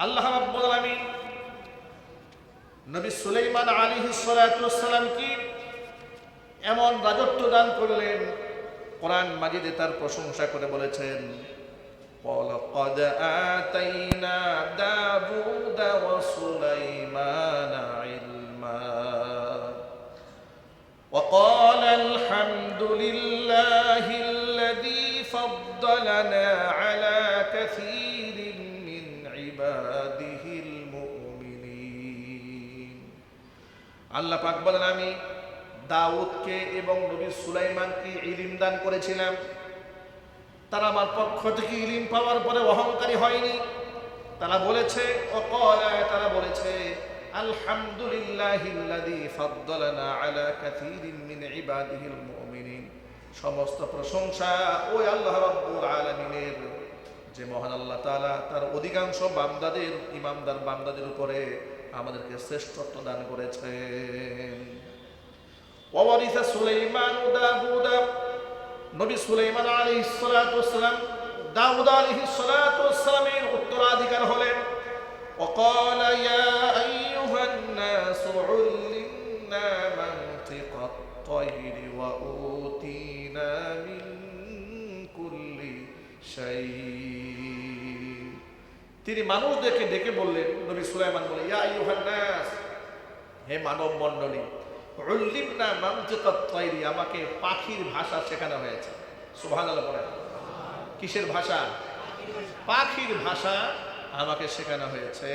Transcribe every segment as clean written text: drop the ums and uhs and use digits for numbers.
আল্লাহ রাব্বুল আলামিন নবী সুলাইমান আলাইহিস সালাতু ওয়াস সালাম কি এমন রাজত্ব দান করলেন, কোরআন মাজিদে তার প্রশংসা করে বলেছেন, ওয়ালাকাদ আতাইনা দাউদা ওয়া সুলাইমানা ইলমা وقال الحمد لله الذي فضلنا على كثير من عباده المؤمنين। আল্লাহ পাক বলেন, আমি দাউদকে এবং নবী সুলাইমানকে ইলম দান করেছিলাম। তারা আমার পক্ষ থেকে ইলম পাওয়ার পরে অহংকারী হয়নি। তারা বলেছে তারা বলেছে আলহামদুলিল্লাহিল্লাযী ফাদ্দালানা আলা কাসীরিন মিন ইবাদিহিল মুমিনিন। সমস্ত প্রশংসা ওই আল্লাহ রাব্বুল আলামিনের, যে মহান আল্লাহ তাআলা তার অধিকাংশ বান্দাদের, ইমানদার বান্দাদের উপরে আমাদেরকে শ্রেষ্ঠত্ব দান করেছেন। ওয়ারিসা সুলাইমান দাউদা, নবী সুলাইমান আলাইহিস সালাতু ওয়াস সালাম দাউদ আলাইহিস সালাতু ওয়াস সালামের উত্তরাধিকার হলেন। وقال يا أيها الناس علمنا منطق الطير وأوتينا من كل شيء। তিনি মানুষদেরকে ডেকে বললেন, নবী সুলাইমান বলে, ইয়া আইয়ুহান নাস, হে মানব মণ্ডলী, উল্লিমনা মানতিকাত তায়রি, আমাকে পাখির ভাষা শেখানো হয়েছে। সুবহানাল্লাহ বলেন। কিসের ভাষা? পাখির ভাষা আমাকে শেখানো হয়েছে।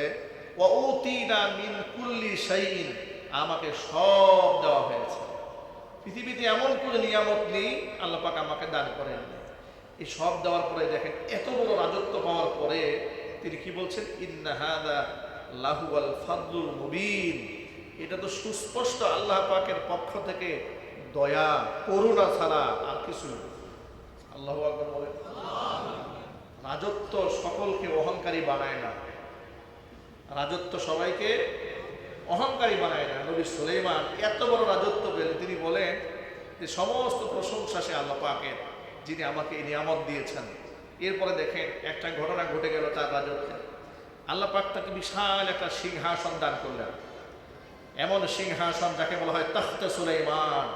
ওয়া উতিনা মিন কুল্লি শাইইন, আমাকে সব দেওয়া হয়েছে। পৃথিবীতে এমন কোনো নিয়ামত নেই আল্লাহ পাক আমাকে দান করেন। এই সব দেওয়ার পরে দেখেন, এত বড় রাজত্ব পাওয়ার পরে তিনি কি বলছেন, ইন্না হাযা লাহুয়াল ফাদলুল মুবিন, এটা তো সুস্পষ্ট আল্লাহ পাকের পক্ষ থেকে দয়া করুণা ছাড়া আর কিছু নেই। আল্লাহু আকবার বলেন। রাজত্ব সকলকে অহংকারী বানায় না, রাজত্ব সবাইকে অহংকারী বানায় না। নবী সুলাইমান এত বড় রাজত্ব পেলেন, তিনি বলেন যে সমস্ত প্রশংসা সে আল্লাহ পাকের, যিনি আমাকে এই নিয়ামত দিয়েছেন। এরপরে দেখেন একটা ঘটনা ঘটে গেল তার রাজত্বে। আল্লাহ পাক তাকে বিশাল একটা সিংহাসন দান করলেন, এমন সিংহাসন যাকে বলা হয় তখতে সুলাইমান।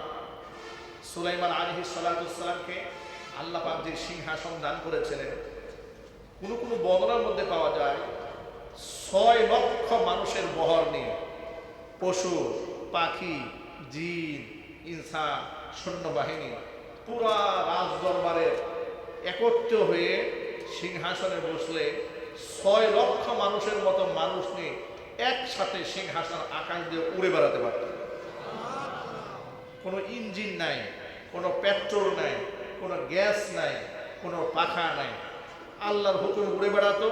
সুলাইমান আলাইহিস সালাতু ওয়াস সালামকে আল্লাহ পাক যে সিংহাসন দান করেছিলেন, কোনো কোনো বর্ণনার মধ্যে পাওয়া যায় 6 লক্ষ মানুষের বহর নিয়ে, পশু পাখি জিন ইনসান সৈন্যবাহিনী পুরা রাজদরবারে একত্র হয়ে সিংহাসনে বসলে 6 লক্ষ মানুষের মতো মানুষ নিয়ে একসাথে সিংহাসন আকাশ দিয়ে উড়ে বেড়াতে পারত। কোনো ইঞ্জিন নাই, কোনো পেট্রোল নাই, কোনো গ্যাস নাই, কোনো পাখা নাই, আল্লাহর হুকুমে উড়ে বেড়াতো।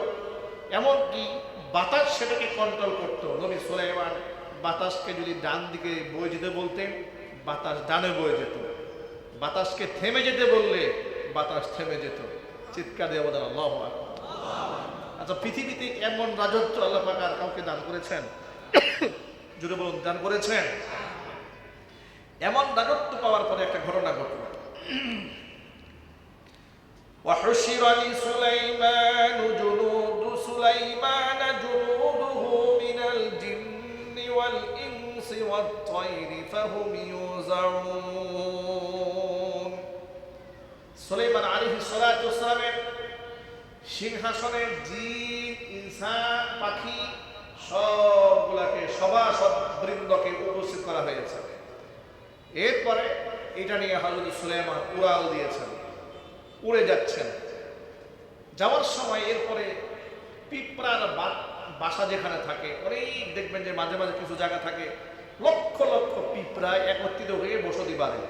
এমনকি বাতাস সেটাকে কন্ট্রোল করতো। নবী সুলাইমান বাতাসকে যদি ডান দিকে বয়ে যেতে বলতেন, বাতাস ডানে বয়ে যেত। বাতাসকে থেমে যেতে বললে বাতাস থেমে যেত। চিৎকার দিয়ে বলেন আল্লাহু আকবার। আচ্ছা, পৃথিবীতে এমন রাজত্ব আল্লাহ পাক আর কাউকে দান করেছেন? যদি বলুন দান করেছেন। এমন রাজত্ব পাওয়ার পরে একটা ঘটনা ঘটল। وحشر لسليمان جنود سليمان جنوده من الجن والإنس والطير فهم يوزعون। সুলাইমান আলাইহিস সালাতু ওয়াস সালামের সিংহাসনে জিন ইনসান পাখি সবগুলাকে সভাসদ বৃন্দকে উপস্থিত করা হয়েছে। এরপরে এটা নিয়ে হযরত সুলাইমান উড়াল দিয়েছেন, উড়ে যাচ্ছেন। যাওয়ার সময় এরপরে পিঁপড়ার বাসা যেখানে থাকে, অনেক দেখবেন যে মাঝে মাঝে কিছু জায়গা থাকে লক্ষ লক্ষ পিঁপড়া একত্রিত হয়ে বসতি বাঁধে।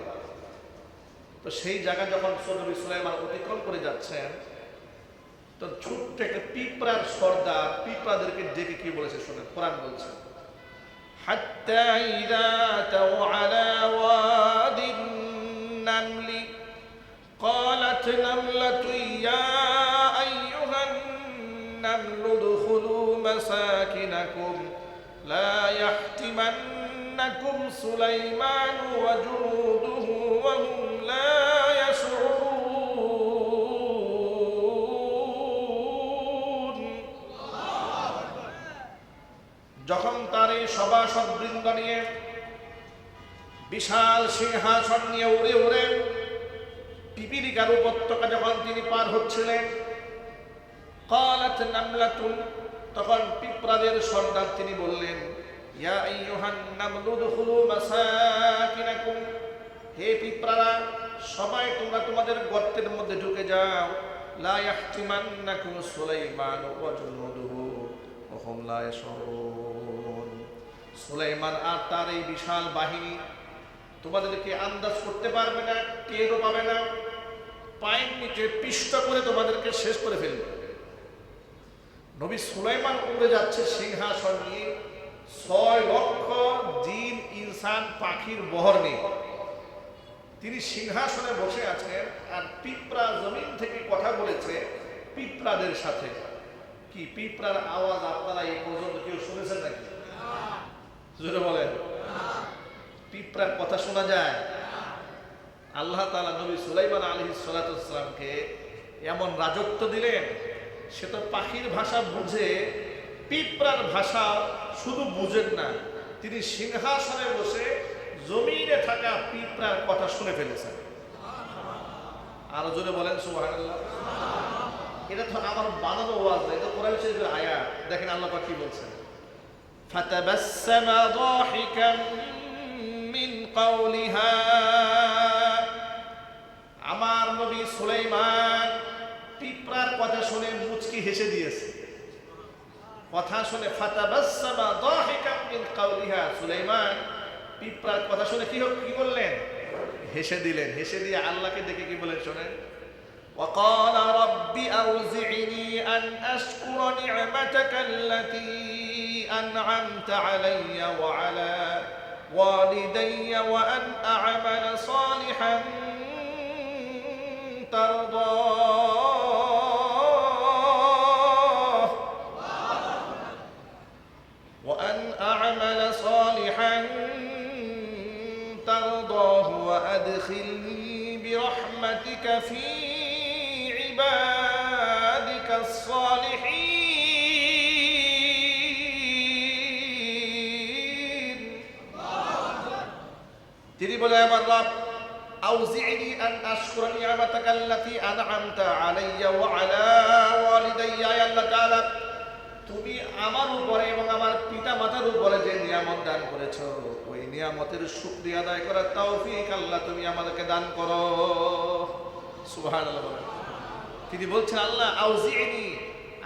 তো সেই জায়গা যখন নবী সুলাইমান অতিক্রম করে যাচ্ছেন, তো ছোট্ট একটা পিঁপড়ার সর্দার পিঁপড়াদেরকে ডেকে কি বলেছে শোনেন। কোরআন বলছে, হাত্তা ইযা তাও আলা ওয়াদিন নামলি قالت نملة يا أيها النمل ادخلوا مساكنكم لا يحطمنكم سليمان وجنوده وهم لا يشعرون। যখন তার এই সভাসদবৃন্দ নিয়ে বিশাল সিংহাসন নিয়ে উড়ে উড়ে পিপিলিকার উপত্যকা যখন তিনি পার হচ্ছিলেন, ক্বালাত নামলাতুন, তখন পিঁপড়াদের সর্দার তিনি বললেন, ইয়া আইয়ুহান নামলু দুখুলু মাসাকিনাকুম, হে পিঁপড়ারা, সবাই তোমরা তোমাদের গর্তের মধ্যে ঢুকে যাও। লা ইয়াহতিমান্নাকুম সুলাইমান ওয়া জুনুদুহু ওয়া হুম লা ইয়াশউরুন। সুলাইমান আর তার এই বিশাল বাহিনী তোমাদেরকে আন্দাজ করতে পারবে না, টেরও পাবে না, পায়ের নিচে পিষ্ট করে তোমাদেরকে শেষ করে ফেলবে। নবী সুলাইমান উড়ে যাচ্ছে সিংহাসন নিয়ে, 6 লক্ষ জিন ইনসান পাখির বহর নিয়ে তিনি সিংহাসনে বসে আছেন। আর পিঁপড়া জমিন থেকে কথা বলেছে পিঁপড়াদের সাথে। কি পিঁপড়ার আওয়াজ আপনারা এই পর্যন্ত কেউ শুনেছেন নাকি? জোরে বলেন। পিঁপড়ার কথা শোনা যায়? আল্লাহ তাআলা নবী সুলাইমান আলাইহিস সালাতু ওয়াস সালামকে এমন রাজত্ব দিলেন, সে তো পাখির ভাষা বুঝে, পিঁপড়ার ভাষা শুধু বুঝেন না, তিনি সিংহাসনে বসে জমিনে থাকা পিঁপড়ার কথা শুনে ফেলেছেন। আরো জোরে বলেন সুবহানাল্লাহ। এটা তো আমার বানানো ওয়াজ না, এটা কোরআন শরীফের আয়াত। দেখেন আল্লাহ পাক কি বলছেন, ফাতাবাসসামা দাহিকাম মিন কাওলিহা, আমার নবী সুলাইমান পিঁপড়ার কথা শুনে মুচকি হেসে দিয়েছে। কথা শুনে ফাতাবাসসামা দাহিকাম মিন কাওলিহা, সুলাইমান পিঁপড়ার কথা শুনে কি বললেন? হেসে দিলেন। হেসে দিয়ে আল্লাহকে দেখে কি বলেন শোনেন, وقال رب أوزعني أن أشكر نعمتك التي أنعمت علي وعلى والدي وأن أعمل صالحا ترضاه وأن أعمل صالحا ترضاه وأدخلني برحمتك في عبادك الصالحين। তিনি বলে, আমার রব, আউজিনি আন আশকুরা নি'মাতাকা আল্লাতী আন'আমতা আলাইয়া ওয়া আলা ওয়ালিদাইয়া। আল্লাহ তাআলা, তুমি আমার উপরে এবং আমার পিতামাতার উপরে যে নিয়ামত দান করেছো, ওই নিয়ামতের শুকরিয়া আদায় করার তৌফিক আল্লাহ তুমি আমাদেরকে দান করো। সুবহানাল্লাহ। তিনি বলছেন, আল্লাহ আউজিনি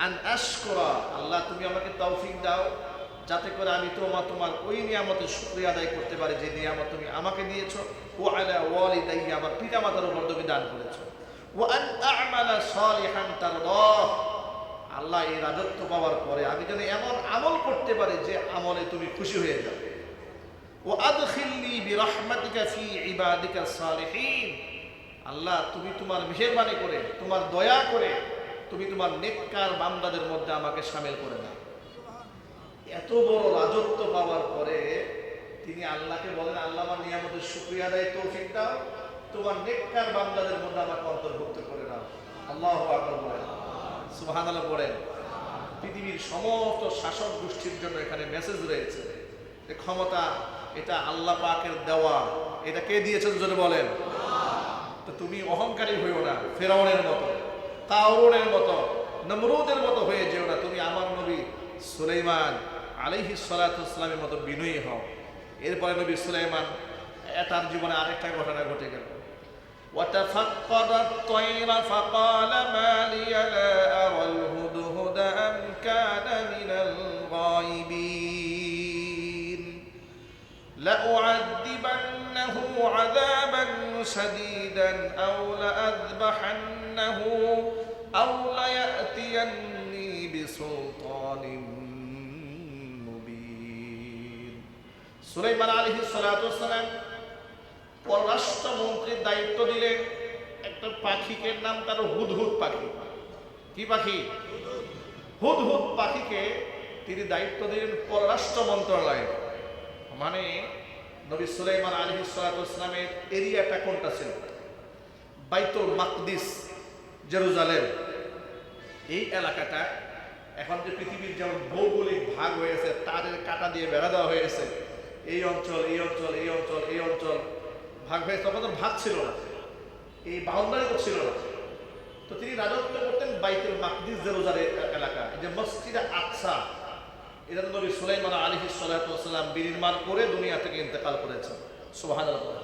আন আশকুরা, আল্লাহ তুমি আমাকে তৌফিক দাও যাতে করে আমি তোমার ওই নিয়ামতের শুকরিয়া আদায় করতে পারি যে নিয়ামত তুমি আমাকে দিয়েছো। ওয়া আলা ওয়ালিদাইয়া, আমার পিতামাতার উপর তুমি দান করেছো। ওয়া আন আ'মালা সালিহান তারদাহ, আল্লাহ এই রাজত্ব পাওয়ার পরে আমি যেন এমন আমল করতে পারি যে আমলে তুমি খুশি হয়ে যাও। ওয়া আদখিলনি বিরহমাতিকা ফি ইবাদিকা সালিহিন, আল্লাহ তুমি তোমার মেহেরবানি করে, তোমার দয়া করে তুমি তোমার নেককার বান্দাদের মধ্যে আমাকে শামিল করে দাও। এত বড় রাজত্ব পাওয়ার পরে তিনি আল্লাহকে বলেন, আল্লাহ আমার নিয়ামতের শুকরিয়া আদায় তৌফিক দাও, তোমার নেককার বান্দাদের মধ্যে আমাকে অন্তর্ভুক্ত করে দাও। আল্লাহু আকবার বলেন, সুবহানাল্লাহ পড়েন। পৃথিবীর সমস্ত শাসক গোষ্ঠীর জন্য এখানে মেসেজ রয়েছে, এই ক্ষমতা এটা আল্লাহ পাকের দেওয়া। এটা কে দিয়েছেন জোরে বলেন? তো তুমি অহংকারী হইও না, ফেরাউনের মতো, কারূনের মতো, নমরুদের মতো হয়ে যেও না। তুমি আমার নবী সুলাইমান আলাইহিস সালাতু ওয়াস সালামের মতো বিনয়ী হও। এরপরে নবী সুলাইমান তার জীবনে আরেকটা ঘটনা ঘটে গেল। وتفقد الطير فقال ما لي لا أرى الهدهد أم كان من الغائبين لأعذبنه عذابا شديدا أو لأذبحنه أو ليأتيني بسلطان مبين। সুলাইমান আলাইহিস সালাতু ওয়াস সালাম পররাষ্ট্রমন্ত্রীর দায়িত্ব দিলেন একটা পাখিকে, নাম তার হুদহুদ পাখি। কি পাখি? হুদহুদ পাখিকে তিনি দায়িত্ব দিলেন পররাষ্ট্র মন্ত্রণালয়ে। মানে নবী সুলাইমান আলাইহিস সালাতু ওয়াস সালামের এরিয়াটা কোনটা ছিল? বাইতুল মাকদিস, জেরুজালেম, এই এলাকাটা এখন যে পৃথিবীর যেমন ভৌগোলিক ভাগ হয়েছে, তারের কাঁটা দিয়ে বেড়া দেওয়া হয়েছে, এই অঞ্চল এই অঞ্চল এই অঞ্চল এই অঞ্চল ভাগ হয়েছে, তখন তো ভাগ ছিল না, এই বাউন্ডারি তো ছিল না। তো তিনি রাজত্ব করতেন বাইতুল মাকদিস জেরুজালেম এলাকা, এই যে মসজিদে আকসা, এটা নবী সুলাইমান আলাইহিস সালাতু ওয়াস সালাম বিনির্মাণ করে দুনিয়া থেকে ইন্তেকাল করেছেন। সুবহানাল্লাহ।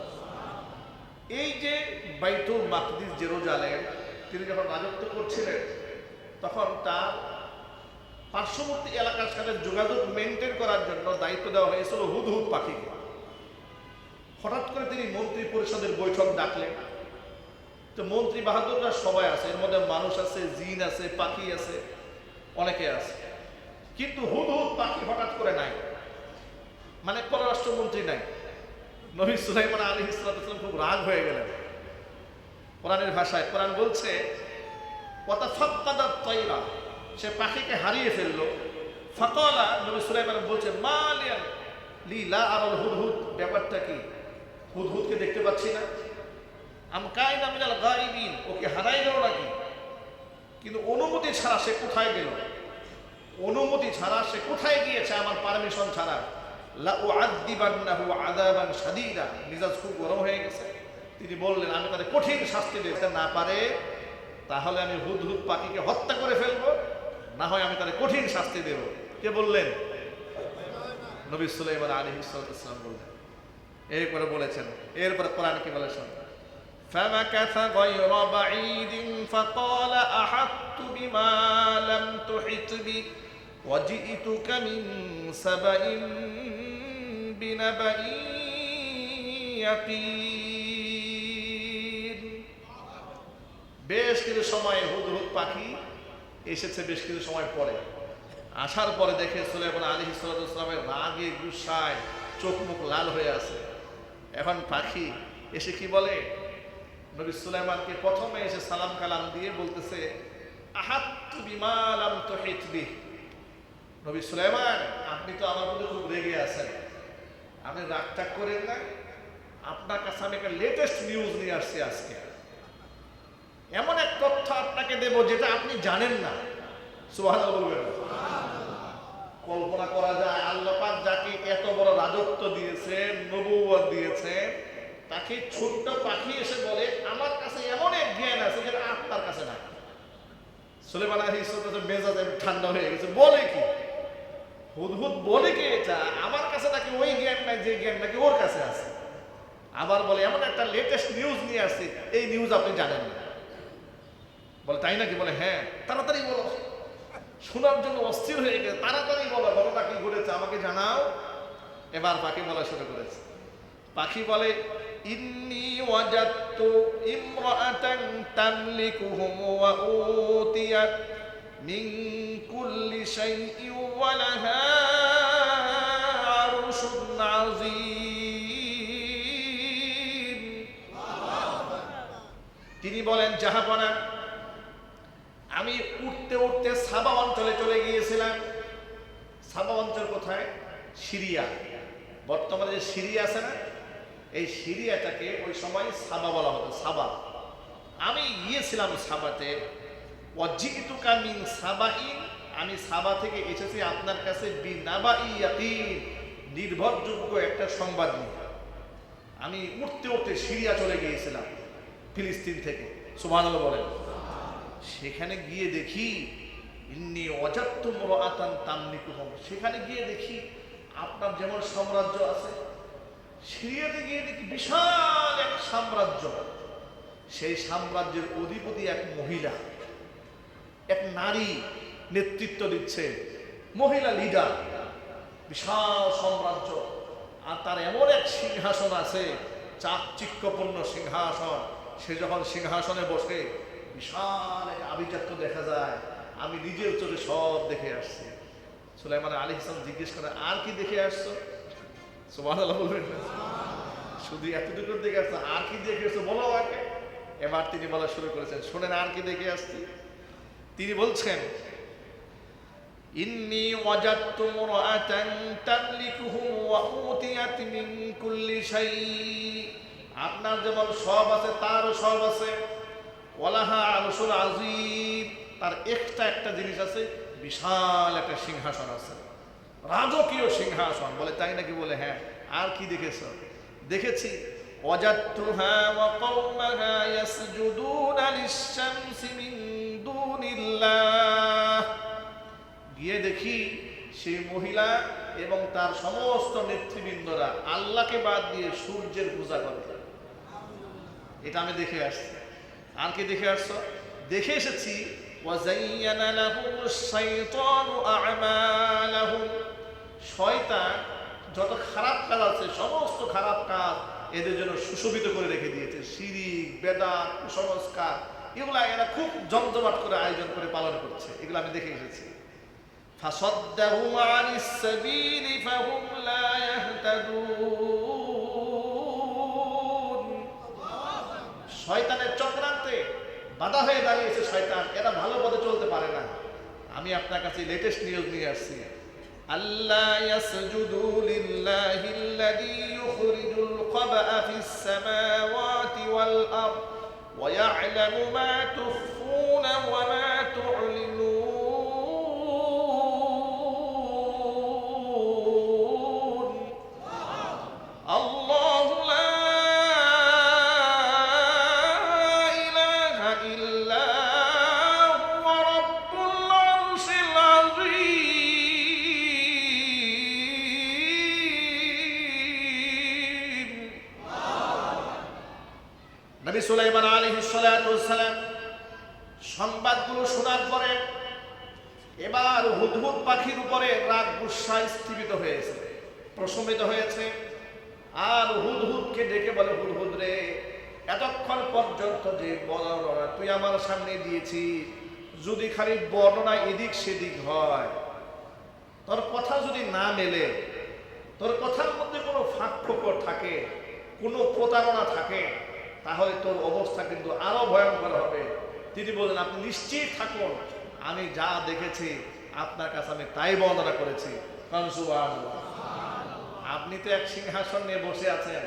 এই যে বাইতুল মাকদিস জেরুজালেম তিনি যখন রাজত্ব করছিলেন, তখন তার পার্শ্ববর্তী এলাকার সাথে যোগাযোগ মেনটেন করার জন্য দায়িত্ব দেওয়া হয়েছিল হুদহুদ পাখিকে। হঠাৎ করে তিনি মন্ত্রী পরিষদের বৈঠক ডাকলেন। তো মন্ত্রী বাহাদুররা সবাই আছে, এর মধ্যে মানুষ আছে, জিন আছে, পাখি আছে, অনেকে আছে, কিন্তু হুদহুদ পাখি হঠাৎ করে নাই, মানে পররাষ্ট্রমন্ত্রী নাই। নবী সুলাইমান আলাইহিস সালাম খুব রাগ হয়ে গেলেন। কোরআনের ভাষায় কোরআন বলছে ওয়াতাফাক্কাদাত তায়রা, সে পাখিকে হারিয়ে ফেললো। ফাকালা, নবী সুলাইমান বলছে মালিয়ান লি লা আরাল হুদহুদ, ব্যাপারটা কি, হুদহুদকে দেখতে পাচ্ছি না। আম কাইনা মিনাল গায়িবিন, ওকে হারাই গেল নাকি? কিন্তু অনুমতি ছাড়া সে কোথায় গেল? অনুমতি ছাড়া সে কোথায় গিয়েছে আমার পারমিশন ছাড়া? লা উআযযিবান্নাহু আযাবান শাদীদা, মিজাজ খুব গরম হয়ে গেছে। তিনি বললেন আমি তাকে কঠিন শাস্তি দিতে না পারে, তাহলে আমি হুদহুদ পাখিকে হত্যা করে ফেলবো, না হয় আমি তাকে কঠিন শাস্তি দেব। কে বললেন? নবী সুলাইমান আলাইহিস সালাম বললেন। এরপরে বলেছেন, এরপরে কোরআন কি বলেছেন? فمكث غير بعيد فقال أحطت بما لم تحط به وجئتك من سبأ بنبأ يقين। বেশ কিছু সময় হুদহুদ পাখি এসেছে, বেশ কিছু সময় পরে আসার পরে দেখে সুলাইমান আলাইহিস সালামের রাগে গুসায় চোখ মুখ লাল হয়ে আছে। এখন পাখি এসে কি বলে? নবী সুলাইমানকে প্রথমে এসে সালাম কালাম দিয়ে বলতেছে আহাত্তু বিমা লাম তুহিত বিহি। নবী সুলাইমান, আপনি তো আমার প্রতি খুব রেগে আছেন, আপনি রাগটাগ করেন না, আপনার কাছে আমি একটা লেটেস্ট নিউজ নিয়ে আসছি। আজকে এমন এক তথ্য আপনাকে দেব যেটা আপনি জানেন না। সুবহানাল্লাহ বলবেন। কল্পনা করা যায় আল্লাহ পাক যাকে এত বড় রাজত্ব দিয়েছেন, নবুয়ত দিয়েছেন, তাকে ছোট্ট পাখি এসে বলে আমার কাছে এমন এক জ্ঞান আছে যেটা আপনার কাছে নাই। সুলাইমান আলাইহিস সালাম মেজাজ ঠান্ডা হয়ে গেছে। বলে কি? হুদহুদ বলে কি এটা? আমার কাছে নাকি ওই জ্ঞান নাই যে জ্ঞান নাকি ওর কাছে আছে। আবার বলে এমন একটা লেটেস্ট নিউজ নিয়ে আসছে, এই নিউজ আপনি জানেন না। বলে তাই নাকি? বলে হ্যাঁ। তাড়াতাড়ি বলো, শোনার জন্য অস্থির হয়ে গেছে। তাড়াতাড়ি বলো, ঘটনা কি ঘটেছে আমাকে জানাও। এবার পাখি বলা শুরু করেছে। পাখি বলে ইন্নী ওয়াজাদতু ইমরাআতান তামলিকুহুম ওয়া উতিয়াত মিন কুল্লি শাইইন ওয়া লাহা আরশুন আযীম। তিনি বলেন জাহাপনা, আমি উঠতে উঠতে সাবা অঞ্চলে চলে গিয়েছিলাম। সাবা অঞ্চল কোথায়? সিরিয়া। বর্তমানে যে সিরিয়া আছে না, এই সিরিয়াটাকে ওই সময় সাবা বলা হতো, সাবা। আমি গিয়েছিলাম সাবাতে। ওয়াজিতুকা মিন সাবাইন, আমি সাবা থেকে এসেছি আপনার কাছে বিনাবাই ইয়াকিন, নির্ভরযোগ্য একটা সংবাদ নিয়ে। আমি উঠতে উঠতে সিরিয়া চলে গিয়েছিলাম ফিলিস্তিন থেকে। সুবহানাল্লাহ বলেন। সেখানে গিয়ে দেখি ইন্নী ওয়াজাদতু ইমরাআতান তামলিকুহুম, সেখানে গিয়ে দেখি আপনার যেমন সাম্রাজ্য আছে, সিরিয়াতে গিয়ে দেখি বিশাল এক সাম্রাজ্য। সেই সাম্রাজ্যের অধিপতি এক মহিলা, এক নারী নেতৃত্ব দিচ্ছে, মহিলা লিডার। বিশাল সাম্রাজ্য, আর তার এমন এক সিংহাসন আছে, চাকচিক্যপূর্ণ সিংহাসন। সে যখন সিংহাসনে বসে বিশাল এক আভিজাত্য দেখা যায়। আমি নিজের চোখে সব দেখে আসছি। সুলাইমান আলাইহিস সালাম জিজ্ঞেস করে আর কি দেখে আসছো? সুবহানাল্লাহ বলবেন না? শুধু এতটুকু দেখে আসছো, আর কি দেখে আসছো বলো আগে। এবার তিনি বলা শুরু করেছেন, শোনেন আর কি দেখে আসছি। তিনি বলছেন ইন্নী ওয়াজাদতু ইমরাআতান তামলিকুহুম ওয়া উতিয়াত মিন কুল্লি শাই, আপনার যেমন সব আছে তারও সব আছে। ওয়ালাহা আরশুন আযীম, তার একটা জিনিস আছে বিশাল একটা সিংহাসন আছে, রাজকীয় সিংহাসন। বলে তাই নাকি? বলে হ্যাঁ। আর কি দেখেছ? দেখেছি ওয়াজাদতুহা ওয়া কওমাহা ইয়াসজুদুনা লিশ-শামসি মিন দুনিল্লাহ। গিয়ে দেখি সেই মহিলা এবং তার সমস্ত নেতৃবৃন্দরা আল্লাহকে বাদ দিয়ে সূর্যের পূজা করে। এটা আমি দেখে আসছি। আর কি দেখে আসছো? দেখে এসেছি ওয়াজাইয়ানা লাহুমুশ শাইতানু আ'মালাহুম। শয়তান যত খারাপ কাজ আছে সমস্ত খারাপ কাজ এদের জন্য সুশোভিত করে রেখে দিয়েছে। শিরিক, বেদাত, কুসংস্কার এগুলা এরা খুব জমজমাট করে আয়োজন করে পালন করছে। এগুলো আমি দেখে এসেছি। ফাসাদ্দাহুম আনিস সাবিলি ফাহুম লা ইয়াহতাদুন। শয়তানের চক্রান্তে বাধা হয়ে দাঁড়িয়েছে শয়তান, এরা ভালো পথে চলতে পারে না। আমি আপনার কাছে লেটেস্ট নিউজ নিয়ে আসছি। আল্লা ইয়াসজুদু লিল্লাহিল্লাযী ইউখরিজুল খাবআ ফিস সামাওয়াতি ওয়াল আরদ ওয়া ইয়া'লামু মা তুখফুনা ওয়া মা তু'লিনুন। আল্লাহু লা ইলাহা ইল্লা হুয়া রাব্বুল আরশিল আযীম। নবী সুলাইমান আলাইহিস সালাতু ওয়াস সালাম সংবাদগুলো শোনার পরে এবার হুদহুদ পাখির উপরে রাগ গুসা স্থিমিত হয়েছে, প্রশমিত হয়েছে। আর হুদহুদকে ডেকে বলে, হুদহুদ রে, এতক্ষণ পর্যন্ত যে বর্ণনা তুই আমার সামনে দিয়েছি, যদি খালি বর্ণনা এদিক সেদিক হয়, তোর কথা যদি না মেলে, তোর কথার মধ্যে কোনো ফাঁক ফোকর থাকে, কোনো প্রতারণা থাকে, তাহলে তোর অবস্থা কিন্তু আরো ভয়ঙ্কর হবে। তিনি বলেন, আপনি নিশ্চিত থাকুন, আমি যা দেখেছি আপনার কাছে আমি তাই বর্ণনা করেছি। সুবহানাল্লাহ। আপনি তো এক সিংহাসন নিয়ে বসে আছেন,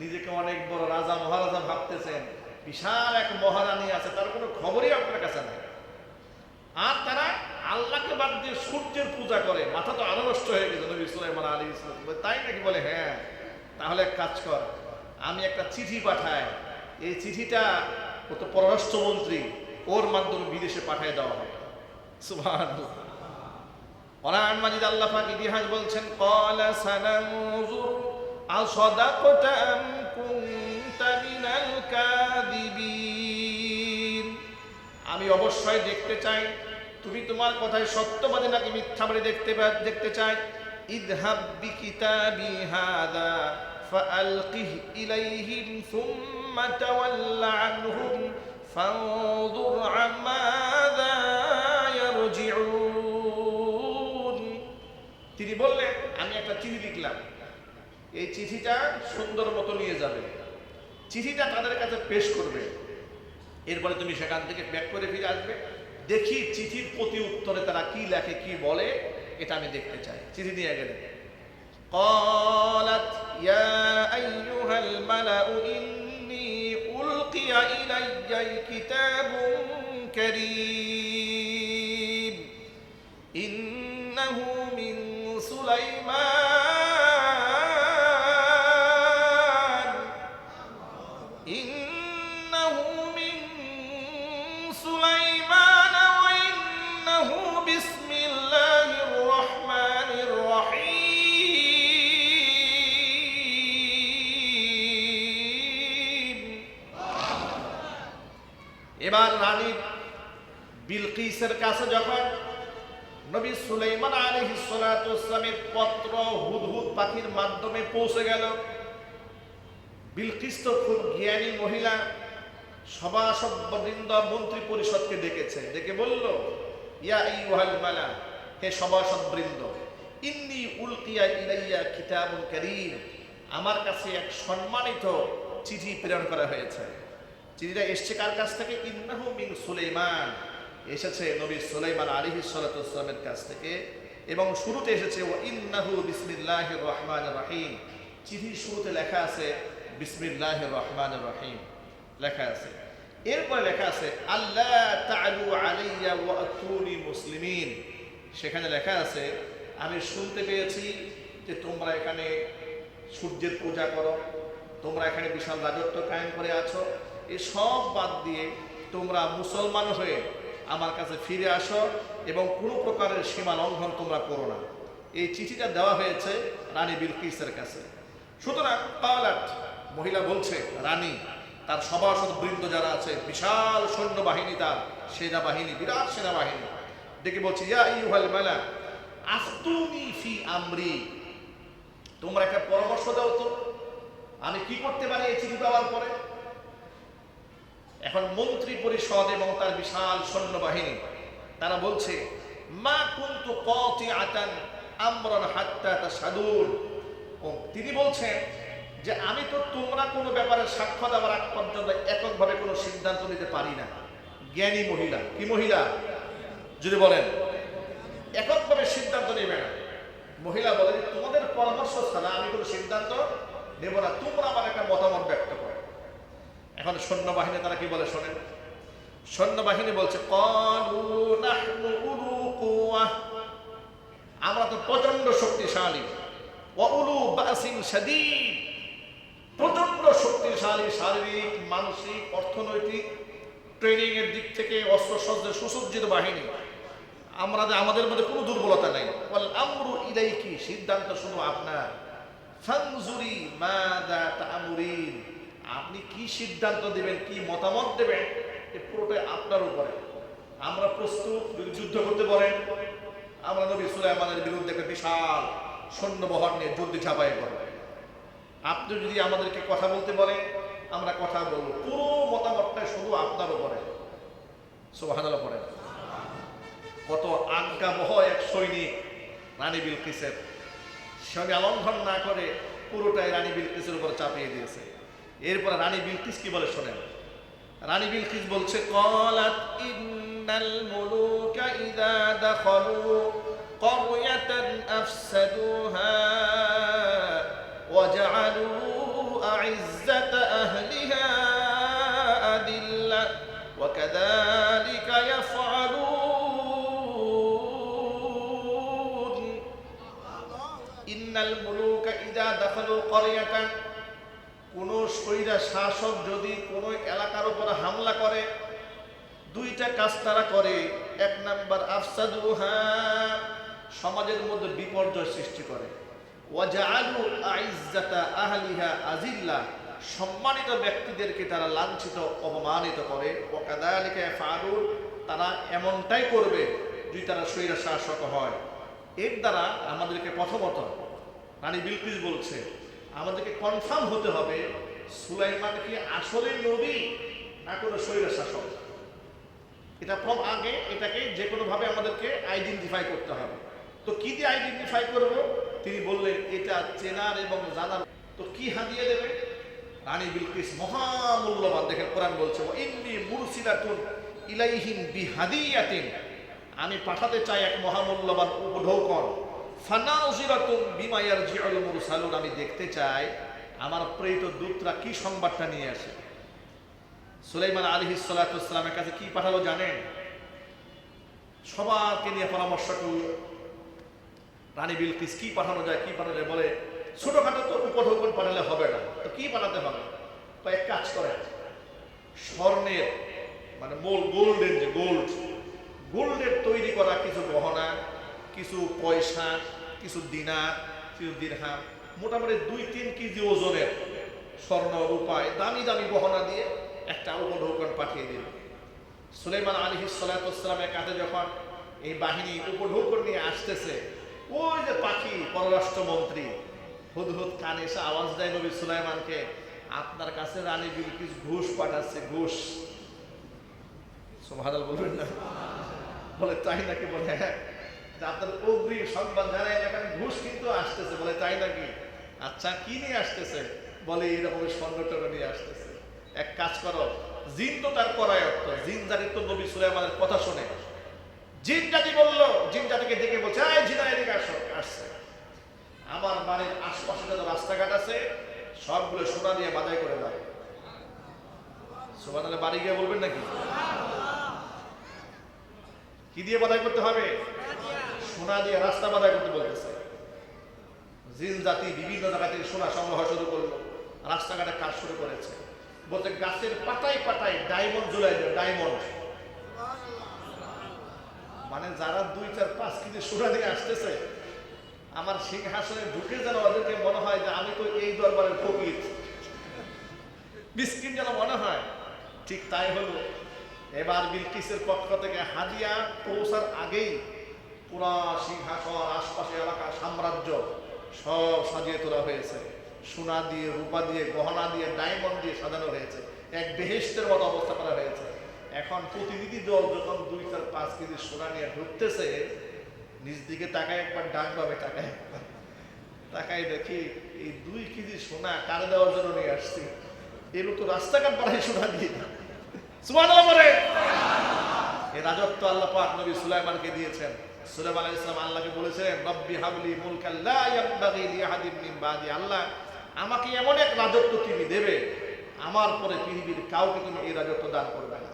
নিজেকে অনেক বড় রাজা মহারাজা ভাবতেছেন, বিশাল এক মহারানী আছে, তার কোনো খবরই আপনার কাছে নাই। আর তারা আল্লাহকে বাদ দিয়ে সূর্যের পূজা করে। মাথা তো আরো নষ্ট হয়ে গেছে নবী সুলাইমান আলাইহিস সালাম। তাই নাকি? বলে হ্যাঁ। তাহলে এক কাজ কর, আমি একটা চিঠি পাঠাই, এই চিঠিটা ও তো পররাষ্ট্রমন্ত্রী, ওর মাধ্যমে বিদেশে পাঠিয়ে দেওয়া হবে। সুবহানাল্লাহ। কোরআন মাজিদ আল্লাহ পাক ইতিহাস বলছেন, ক্বালা সানানজুর আসাদাকতা আম কুনতা মিনাল কাযিবিন। আমি অবশ্যই দেখতে চাই তুমি তোমার কথায় সত্যবাদী নাকি মিথ্যাবাদী দেখতে চাই। ইযহাব বিকিতাবি হাযা ফাআলকিহ ইলাইহিম সুম্মা তাওয়াল্লা আনহুম ফানজুর আমাযা ইয়ারজিউন। তিনি বললেন, আমি একটা চিঠি লিখলাম, এই চিঠিটা সুন্দর মতো নিয়ে যাবে, চিঠিটা তাদের কাছে পেশ করবে, এরপরে তুমি সেখান থেকে ব্যাক করে ফিরে আসবে। দেখি চিঠির প্রতি উত্তরে তারা কি লেখে, কি বলে, এটা আমি দেখতে চাই। চিঠি নিয়ে গেলেন। قالت يا أيها الملأ إني ألقي إلي كتاب كريم إنه من سليمان وإنه بسم الله الرحمن الرحيم। এবার রানী বিলকিসের কাছে যখন নবী সুলাইমান আলাইহিস সালাতু ওয়াস সালামের পত্র হুদহুদ পাখির মাধ্যমে পৌঁছে গেল, বিলকিস তো খুব জ্ঞানী মহিলা, সভাসদবৃন্দ মন্ত্রী পরিষদকে ডেকেছে, ডেকে বলল, ইয়া আইয়ুহাল মালা, হে সভাসদবৃন্দ, ইন্নী উলকিয়া ইলাইয়া কিতাবুন কারীম, আমার কাছে এক সম্মানিত চিঠি প্রেরণ করা হয়েছে। চিঠিটা এসছে কার কাছ থেকে? ইন্নাহু মিন সুলাইমান, এসেছে নবী সুলাইমান আলাইহিস সালাতু ওয়াস সালামের কাছ থেকে। এবং শুরুতে এসেছে ওয়া ইন্নাহু বিসমিল্লাহির রহমানির রহিম। চিঠির শুরুতে লেখা আছে বিসমিল্লাহির রহমানির রহিম লেখা আছে। এরপরে লেখা আছে আল্লাহ তা'আলু আলাইয়া ওয়া আতুনি মুসলিমিন, সেখানে লেখা আছে, আমি শুনতে পেয়েছি যে তোমরা এখানে সূর্যের পূজা করো, তোমরা এখানে বিশাল রাজত্ব কায়েম করে আছো, এসব বাদ দিয়ে তোমরা মুসলমান হয়ে আমার কাছে ফিরে আসো এবং কোনো প্রকারের সীমা লঙ্ঘন তোমরা করো না। এই চিঠিটা দেওয়া হয়েছে রানী বিলকিসের কাছে। সুতরাং কালাত, মহিলা বলছে, রানী তার সভাসদ বৃন্দ যারা আছে, বিশাল সৈন্যবাহিনী, তার সেনাবাহিনী, বিরাট সেনাবাহিনী, ডেকে বলছে, ইয়া আইয়ুহাল মালা আফতুনি ফি আমরি, তোমরা একটা পরামর্শ দাও তো, আমি কি করতে পারি এই চিঠি পাওয়ার পরে। এখন মন্ত্রী পরিষদ এবং তার বিশাল সৈন্যবাহিনী তারা বলছে, মা কুনতু কাতিআতান আমরান হাত্তা তাশহাদুন, তিনি বলছেন যে আমি তো তোমরা কোনো ব্যাপারে সাক্ষ্য দেওয়ার আগ পর্যন্ত এককভাবে কোনো সিদ্ধান্ত নিতে পারি না। জ্ঞানী মহিলা, কি মহিলা যদি বলেন, এককভাবে সিদ্ধান্ত নেবে না। মহিলা বলে, তোমাদের পরামর্শ ছাড়া আমি কোনো সিদ্ধান্ত নেব না, তোমরা আমার একটা মতামত ব্যক্ত করো। এখন সৈন্যবাহিনী তারা কি বলে শোনেন। সৈন্যবাহিনী বলছে, ক্বালু নাহনু উলু কুওয়াহ, আমরা তো প্রচন্ড শক্তিশালী, ওয়া উলু বাসিন শাদীদ, প্রচন্ড শক্তিশালী শারীরিক, মানসিক, অর্থনৈতিক, ট্রেনিং এর দিক থেকে অস্ত্রশস্ত্রের সুসজ্জিত বাহিনী, আমাদের মধ্যে কোনো দুর্বলতা নেই। ওয়াল আমরু ইলাইকি, সিদ্ধান্ত শুধু আপনার। ফানজুরি মাযা তা'মুরিন, আপনি কি সিদ্ধান্ত দেবেন, কি মতামত দেবেন, এ পুরোটাই আপনার উপরে। আমরা প্রস্তুত, যদি যুদ্ধ করতে পারেন আমরা নবী সুলাইমানের বিরুদ্ধে একটা বিশাল সৈন্যবহর নিয়ে যুদ্ধে ঝাঁপাই করব। আপনি যদি আমাদেরকে কথা বলতে বলেন আমরা কথা বলবো, পুরো মতামতটা শুধু আপনার উপরে। সুবহানাল্লাহ পড়েন। কত আজ্ঞাবহ এক সৈনিক রানী বিলকিসের, সঙ্গে লঙ্ঘন না করে পুরোটাই রানী বিলকিসের উপর চাপিয়ে দিয়েছে। এরপর রানী বিলকিস কি বলে শোনেন। রানী বিলকিস বলছে, ক্বালাত ইন্নাল মুলুকা ইযা দাখালু ক্বরয়াতান আফসাদুহা ওয়া জাআলু আ'ইজ্জাতা আহলিহা আদিল্লা ওয়া কাযালিকা ইয়াফআলুন। ইন্নাল মুলুকা ইযা দাখালু ক্বরয়াতান, কোন স্বৈরা শাসক যদি কোন এলাকার উপর হামলা করে, দুইটা কাজ তারা করে। এক নাম্বার আফসাদুহা, সমাজের মধ্যে বিপর্যয় সৃষ্টি করে। ওয়া জাআলু আ'ইজ্জাতা আহলিহা আযিল্লা, সম্মানিত ব্যক্তিদেরকে তারা লাঞ্ছিত, অপমানিত করে। ওয়া কাযালিকা ইয়াফআলুন, তারা এমনটাই করবে যদি তারা স্বৈরা শাসক হয়। এর দ্বারা আমাদেরকে প্রথমত রানী বিলকিস বলছে, আমাদেরকে কনফার্ম হতে হবে সুলাইমান কি আসলে নবী না কোনো স্বৈরা শাসক। এটা আগে এটাকে যে কোনো ভাবে আমাদেরকে আইডেন্টিফাই করতে হবে। তো কি দিয়ে আইডেন্টিফাই করব? তিনি বললেন, এটা চেনার এবং জানার। তো কি হাদিয়া দেবে? রানী বিলকিস মহামূল্যবান, দেখেন কোরআন বলছে, ইন্নী মুরসিলাতুন ইলাইহিম বিহাদিয়াতিন, আমি পাঠাতে চাই এক মহামূল্যবান উপঢৌকন। ফানাজিরাতুন বিমা ইয়ারজিউল মুরসালুন, আমি দেখতে চাই আমার প্রেরিত দূতরা কি সংবাদটা নিয়ে আসে। সুলাইমান আলাইহিস সালাতু ওয়াস সালামের কাছে কি পাঠালো জানেন? সবাইকে নিয়ে পরামর্শ করল রানী বিলকিস কি পাঠানো যায়, কি পাঠালে বলে, ছোটখাটো তো উপঢৌকন পাঠালে হবে না, তো কি পাঠাতে হবে? তো এক কাজ করে, স্বর্ণের মানে গোল্ডের, যে গোল্ডের তৈরি করা কিছু গহনা, কিছু পয়সা, কিছু দিনার, কিছু দিরহাম, মোটামুটি 2-3 কেজি ওজনের স্বর্ণ রূপায় দামি দামি গহনা দিয়ে একটা উপঢৌকন পাঠিয়ে দিল। সুলাইমান আলাইহিস সালাতু ওয়াস সালামের কাছে যখন এই বাহিনী উপঢৌকন নিয়ে আসতেছে, ওই যে পাখি পররাষ্ট্রমন্ত্রী হুদহুদ কানে এসে আওয়াজ দেয় নবী সুলাইমানকে, আপনার কাছে রানী বিলকিস ঘুষ পাঠাচ্ছে, ঘুষ। সুবহানাল্লাহ বলবেন না? বলে তাই নাকি? বলে হ্যাঁ, আপনার অগ্রিম সংবাদ জানাই এখানে ঘুষ কিন্তু আসতেছে। বলে তাই নাকি? আচ্ছা, কি নিয়ে আসতেছে? বলে এরকম স্বর্ণটর্ণ নিয়ে আসতেছে। এক কাজ করো, জিন তো তার করায়ত্ত, জিন জাতি তো নবী সুলাইমানের কথা শুনে। জিন জাতি বললো, জিন জাতিকে ডেকে বলছে, এই জিনা এদিকে আসো। আসছে, আমার বাড়ির আশপাশে যত রাস্তাঘাট আছে সবগুলো সোনা দিয়ে বাজাই করে দাও। সুবহানাল্লাহ, বাড়ি গিয়ে বলবেন নাকি? কি দিয়ে বাজাই করতে হবে? সোনা দিয়ে রাস্তা বাঁধা করতে বলতেছে। জিন জাতি বিভিন্ন জায়গা থেকে সোনা সংগ্রহ শুরু করলো, রাস্তাঘাটে কাজ শুরু করেছে। বলতে গাছের পাতায় পাতায় ডায়মন্ড ঝুলাই দেয়, ডায়মন্ড। মানে যারা 2-4-5 কেজি সোনা দিয়ে আসতেছে, আমার সিংহাসনে ঢুকে যেন ওদেরকে মনে হয় যে আমি তো এই দরবারের ফকির, মিসকিন যেন মনে হয়। ঠিক তাই হলো। এবার বিলকিসের পক্ষ থেকে হাদিয়া পৌঁছার আগেই পুরা সিংহাসন, আশপাশে এলাকা, সাম্রাজ্য সব সাজিয়ে তোলা হয়েছে। সোনা দিয়ে, রূপা দিয়ে, গহনা দিয়ে, ডায়মন্ড দিয়ে সাজানো হয়েছে। এক বেহেশতের মতো অবস্থা করা হয়েছে। এখন প্রতিনিধি দল যখন 2-4-5 কেজি সোনা নিয়ে ঢুকতেছে, নিজ দিকে তাকায় একবার, ডাক পাবে তাকায় একবার, তাকায় দেখি এই 2 কেজি সোনা কার দেওয়ার জন্য নিয়ে আসছি। এগুলো তো রাস্তাঘাট বাড়াই সোনা দিয়ে। সুবহানাল্লাহ বলে। এই রাজত্ব আল্লাহ পাক নবী সুলাইমানকে দিয়েছেন। সুলাইমান আলাইহিস সালাম আল্লাহকে বলেছিলেন, রব্বি হাবলি মুলকান লা ইয়ানবাগি লিআহাদিন মিন বাদি। আল্লাহ, আমাকে এমন এক রাজত্ব তুমি দেবে, আমার পরে পৃথিবীর কাউকে তুমি এই রাজত্ব দান করবে না।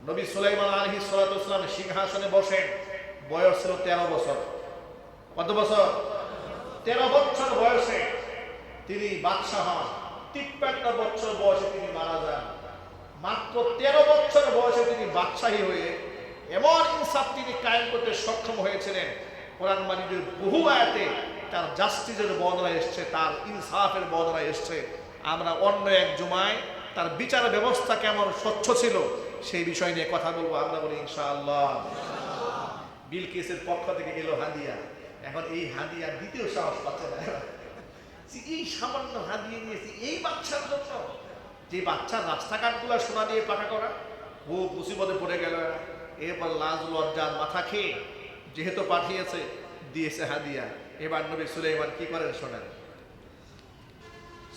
নবী সুলাইমান আলাইহিস সালাম সিংহাসনে বসেন, বয়স ছিল 13 বছর। কত বছর? 13 বছর বয়সে তিনি বাদশাহ হন। 53 বছর বয়সে তিনি মারা যান। মাত্র 13 বছর বয়সে তিনি বাদশাহী হয়ে এমন ইনসাফ তিনি কায়েম করতে সক্ষম হয়েছিলেন। কোরআন মাজিদের বহু আয়াতে তার জাস্টিসের বর্ণনা এসছে, তার ইনসাফের বর্ণনা এসছে। আমরা অন্য এক জুমায় তার বিচার ব্যবস্থা কেমন স্বচ্ছ ছিল সেই বিষয় নিয়ে কথা বলবো। আমরা বলি ইনশাআল্লাহ। বিলকিসের পক্ষ থেকে এলো হাদিয়া। এখন এই হাদিয়া দ্বিতীয় সাহস পাচ্ছে না। এই সামান্য হাদিয়া নিয়েছি এই বাচ্চার জন্য, যে বাচ্চার রাস্তাঘাটগুলো সোনা দিয়ে পাকা করা। খুব মুসিবতে পড়ে গেল। এরপর লাজ লজ্জার মাথা খেয়ে যেহেতু পাঠিয়েছে, দিয়েছে হাদিয়া। এবার নবী সুলাইমান কি করেন শোনেন।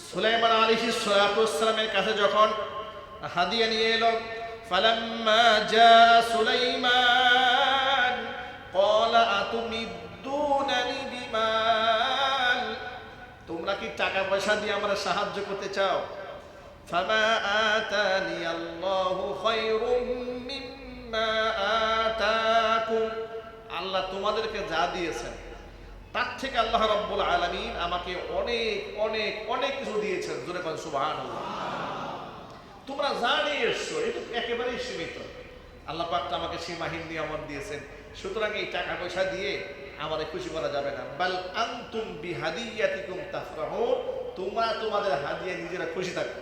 সুলাইমান আলাইহিস সালামের কাছে যখন হাদিয়া নিয়ে এলো, ফালাম্মা জা সুলাইমান ক্বালা আতুমিদ্দুনানি বিমাল, তোমরা কি টাকা পয়সা দিয়ে আমরা সাহায্য করতে চাও? ফামা আতানি আল্লাহু খায়রুম মিম্মা আতাকুম, আল্লাহ তোমাদেরকে যা দিয়েছেন তার থেকে আল্লাহ রাব্বুল আলামিন আমাকে অনেক অনেক অনেক কিছু দিয়েছেন। জোরে বলেন সুবহানাল্লাহ। তোমরা যা নিয়ে এসছো এটা একেবারেই সীমিত। আল্লাহ পাক তো আমাকে সীমাহীন নিয়ামত দিয়েছেন, সুতরাং এই টাকা পয়সা দিয়ে আমাদের খুশি করা যাবে না। বাল আনতুম বিহাদিয়াতিকুম তাফরাহুন, তোমরা তোমাদের হাদিয়া নিজেরা খুশি থাকো,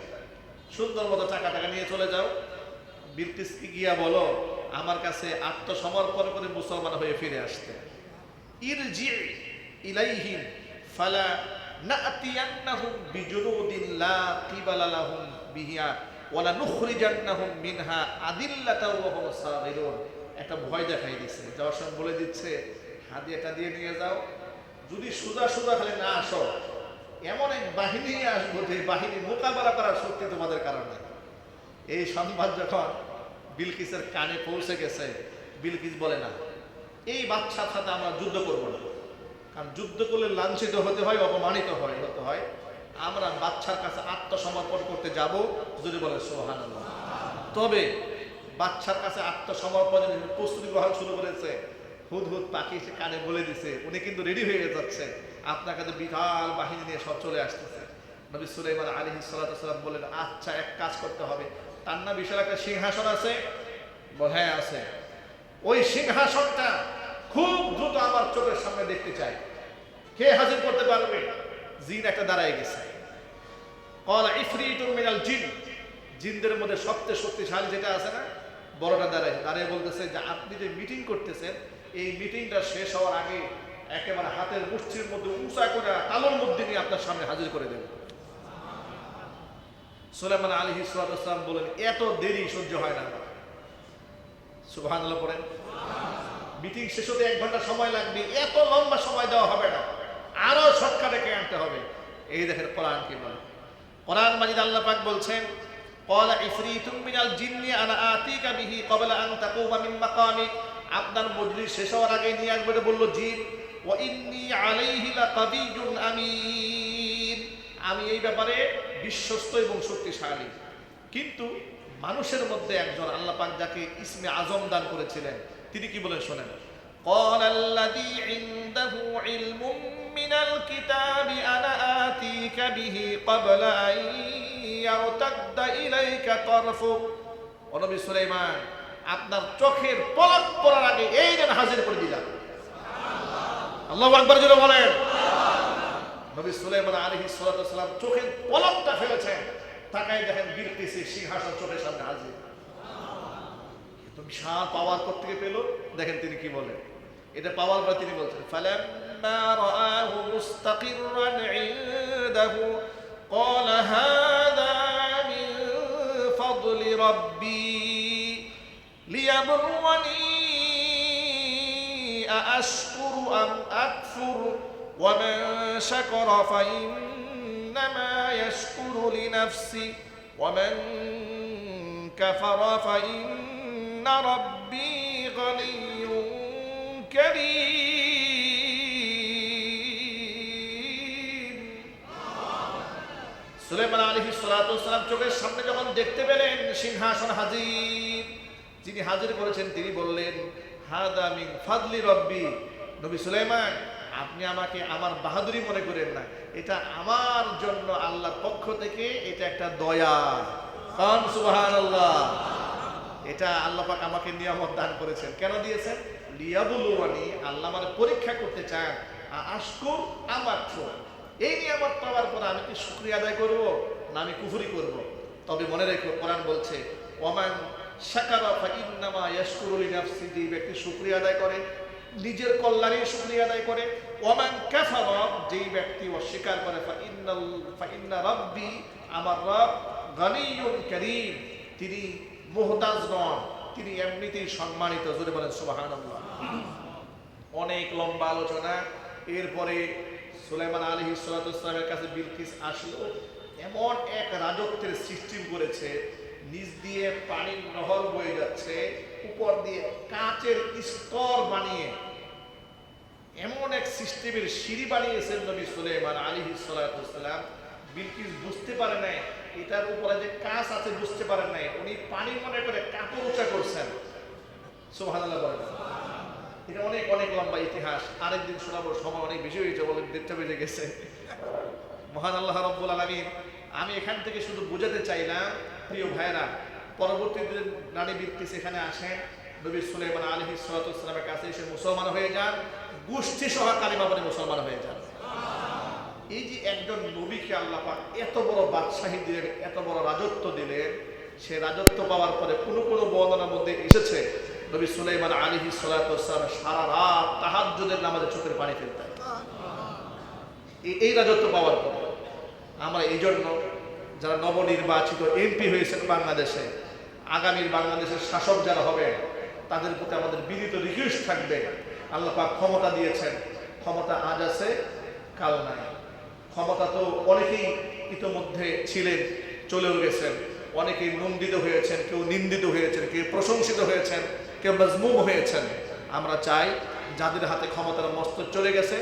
সুন্দর মতো টাকা নিয়ে চলে যাও। বিলকিসকে গিয়া বলো আমার কাছে আত্মসমর্পণ করে মুসলমান হয়ে ফিরে আসতে। ইরজি ইলাইহিম ফালা নাতিয়ান্নাহুম বিজুনুদিন লা কিবালা লাহুম বিহিয়া ওয়ালা নুখরিজান্নাহুম মিনহা আদিল্লাতাও ওয়া হুম সাগিরুন। একটা ভয় দেখাই দিচ্ছে, যাওয়ার সময় বলে দিচ্ছে হাদিয়াটা দিয়ে নিয়ে যাও, যদি সোজা সোজা খালি না আসো এমন এক বাহিনী আসবো যে বাহিনী মোকাবেলা করার শক্তি তোমাদের কারণে। এই সংবাদ যখন বিলকিসের কানে পৌঁছে গেছে, বিলকিস বলে না এই বাচ্চার সাথে আমরা যুদ্ধ করবো না, কারণ যুদ্ধ করলে লাঞ্ছিত হতে হয়, অপমানিত হতে হয়। আমরা বাচ্চার কাছে আত্মসমর্পণ করতে যাব, যদি বলে সুবহানাল্লাহ। তবে বাচ্চার কাছে আত্মসমর্পণের প্রস্তুতি গ্রহণ শুরু করেছে। হুদহুদ পাখি সে কানে বলে দিছে, উনি কিন্তু রেডি হয়ে যাচ্ছে, আপনার কাছে বিশাল বাহিনী নিয়ে সব চলে আসতেছে। নবী সুলাইমান আলাইহিস সালাম বললেন, আচ্ছা এক কাজ করতে হবে। তার না বিশাল একটা সিংহাসন আছে? হ্যাঁ আছে। ওই সিংহাসনটা খুব দ্রুত আমার চোখের সামনে দেখতে চাই, কে হাজির করতে পারবে? জিন একটা দাঁড়ায় গেছে। ক্বালা ইফরিতুম মিনাল জিন, জিনদের মধ্যে সবচেয়ে শক্তিশালী যেটা আছে না, বড়টা দাঁড়িয়ে বলতেছে যে আপনি যে মিটিং করতেছেন এই মিটিংটা শেষ হওয়ার আগে একেবারে হাতের মুষ্টির মধ্যে উঁচা করে তালুর মধ্যে নিয়ে আপনার সামনে হাজির করে দেব। সুলাইমান আলাইহিস সালাম বলেন, এত দেরি সহ্য হয় না। সুবহানাল্লাহ পড়েন। মিটিং শেষ হতে 1 ঘন্টা সময় লাগবে, এত লম্বা সময় দেওয়া হবে না, আরো শর্টকাটে আনতে হবে। এই দেখেন কোরআন কি বলে। কোরআন মাজিদ আল্লাহ পাক বলছেন, ক্বালা ইফরিতুম মিনাল জিন্নি আনা আতিকা বিহি ক্বাবলা আন তাকুমা মিন মাকামিক, আপনার মজলিস শেষ হওয়ার আগে নিয়ে আসবে বলল জিন। ওয়া ইন্নী আলাইহি লাকাবিয়ুন আমিন, আমি এই ব্যাপারে বিশ্বস্ত এবং শক্তিশালী। কিন্তু মানুষের মধ্যে একজন আল্লাহ পাক যাকে ইসমে আজম দান করেছিলেন, তিনি কি বলেন শোনেন। قال الذي عنده علم من الكتاب أنا آتيك به قبل أن يرتد إليك طرفك ও নবী সুলাইমান আপনার চোখের পলক পড়ার আগে এই যেন হাজির করে দিলাম। আল্লাহু আকবার জোরে বলেন। নবী সুলাইমান আলাইহিস সালাতু ওয়াস সালাম চোখের পলকটা ফেলেছেন, তাকায় দেখেন বিলকিসের সিংহাসন চোখের সামনে হাজির। তো বিশাল পাওয়ার কোত্থেকে পেল দেখেন তিনি কি বলেন। এটা পাওয়ার পর তিনি বলছেন ফালাম্মা রাআহু মুস্তাকিররান ইনদাহু ক্বালা হাযা মিন ফাদলি রাব্বি লিয়াবলুওয়ানি আশকুরু আম আকফুর ওয়া মান শাকারা ফাইন্নামা ইয়াশকুরু লিনাফসি ওয়া মান কাফারা ফাইন্না রাব্বি গানিয়্যুন কারীম। সুলাইমান আলাইহিস সালাতু ওয়াস সালাম চোখের সামনে যখন দেখতে পেলেন সিংহাসন হাজির, যিনি হাজির করেছেন তিনি বললেন হাদা মিন ফাদলি রব্বি। নবী সুলাইমান আপনি আমাকে আমার বাহাদুরি মনে করেন না, এটা আমার জন্য আল্লাহর পক্ষ থেকে এটা একটা দয়া। কান সুবহানাল্লাহ। এটা আল্লাহ পাক আমাকে নিয়ামত দান করেছেন। কেন দিয়েছেন? লিয়াবলুওয়ানি, আল্লাহ আমাকে পরীক্ষা করতে চান। আশকুর আম আকফুর, এই নিয়ামত পাওয়ার পর আমি কি শুকরিয়া আদায় করব না আমি কুফরি করব? তবে মনে রেখো কোরআন বলছে ওয়ামান শাকারা ফাইন্নামা ইয়াশকুরু লিনাফসি, যে ব্যক্তি শুকরিয়া আদায় করে নিজের কল্যাণের শুকরিয়া আদায় করে। ওয়ামান কাফারা, যেই ব্যক্তি অস্বীকার করে ফাইন্না রাব্বি, আমার রব গানিয়্যুন কারীম, তিনি মুহতাজ নন, তিনি এমনিতেই সম্মানিত। জোরে বলেন সুবহানাল্লাহ। অনেক লম্বা আলোচনা। এরপরে সুলাইমান আলাইহিস সালাতু ওয়াস সালামের কাছে বিলকিস আসলো, এমন এক রাজত্বের সৃষ্টি করেছে, নিচ দিয়ে পানির নহর বয়ে যাচ্ছে, উপর দিয়ে কাচের স্তর বানিয়ে এমন এক সিস্টেমের সিঁড়ি বানিয়েছেন নবী সুলাইমান আলাইহিস সালাতু ওয়াস সালাম। বিলকিস বুঝতে পারে নাই এটার উপরে যে কাঁচ আছে, বুঝতে পারেন নাই, উনি পানি মনে করে কাপড় উঁচা করছেন। সুবহানাল্লাহ বলেন। এটা অনেক অনেক লম্বা ইতিহাস, আরেকদিন শোনাবো, সময় অনেক বেশি হয়েছে, বলেন দেড়টা বেজে গেছে। মহান আল্লাহ রাব্বুল আলামিন, আমি এখান থেকে শুধু বোঝাতে চাইলাম প্রিয় ভাইরা, পরবর্তীতে রানী বিলকিস এখানে আসেন, নবী সুলাইমান আলাইহিস সালাতু ওয়াস সালামের কাছে এসে মুসলমান হয়ে যান, গোষ্ঠী সহ কালিমা পড়ে মুসলমান হয়ে যান। এই যে একজন নবীকে আল্লাহ পাক এত বড় বাদশাহী দিলেন, এত বড় রাজত্ব দিলেন, সে রাজত্ব পাওয়ার পরে কোনো কোনো বর্ণনার মধ্যে এসেছে নবী সুলাইমান আলাইহিস সালাতু ওয়াস সালাম সারা রাত তাহাজ্জুদের নামাজে চোখের পানি ফেলতেন এই রাজত্ব পাওয়ার পরে। আমরা এই জন্য যারা নবনির্বাচিত এমপি হয়েছেন বাংলাদেশে, আগামীর বাংলাদেশের শাসক যারা হবে, তাদের প্রতি আমাদের বিনীত রিকোয়েস্ট থাকবে, আল্লাহ পাক ক্ষমতা দিয়েছেন, ক্ষমতা আজ আছে কাল নাই। ক্ষমতা তো অনেকেই ইতোমধ্যে ছিলেন, চলেও গেছেন, অনেকেই নন্দিত হয়েছেন, কেউ নিন্দিত হয়েছেন, কেউ প্রশংসিত হয়েছেন, কেউ মজমুম হয়েছেন। আমরা চাই যাদের হাতে ক্ষমতার মস্তক চলে গেছে,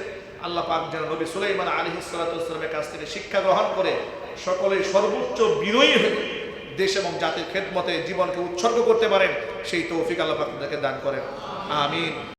আল্লাহ পাক যেন নবী সুলাইমান আলাইহিস সালাতু ওয়াস সালামের কাছ থেকে শিক্ষা গ্রহণ করে সকলেই সর্বোচ্চ বিনয়ী হয়ে দেশ এবং জাতির খেদমতে জীবনকে উৎসর্গ করতে পারেন, সেই তৌফিক আল্লাহ পাক তাদেরকে দান করেন। আমিন।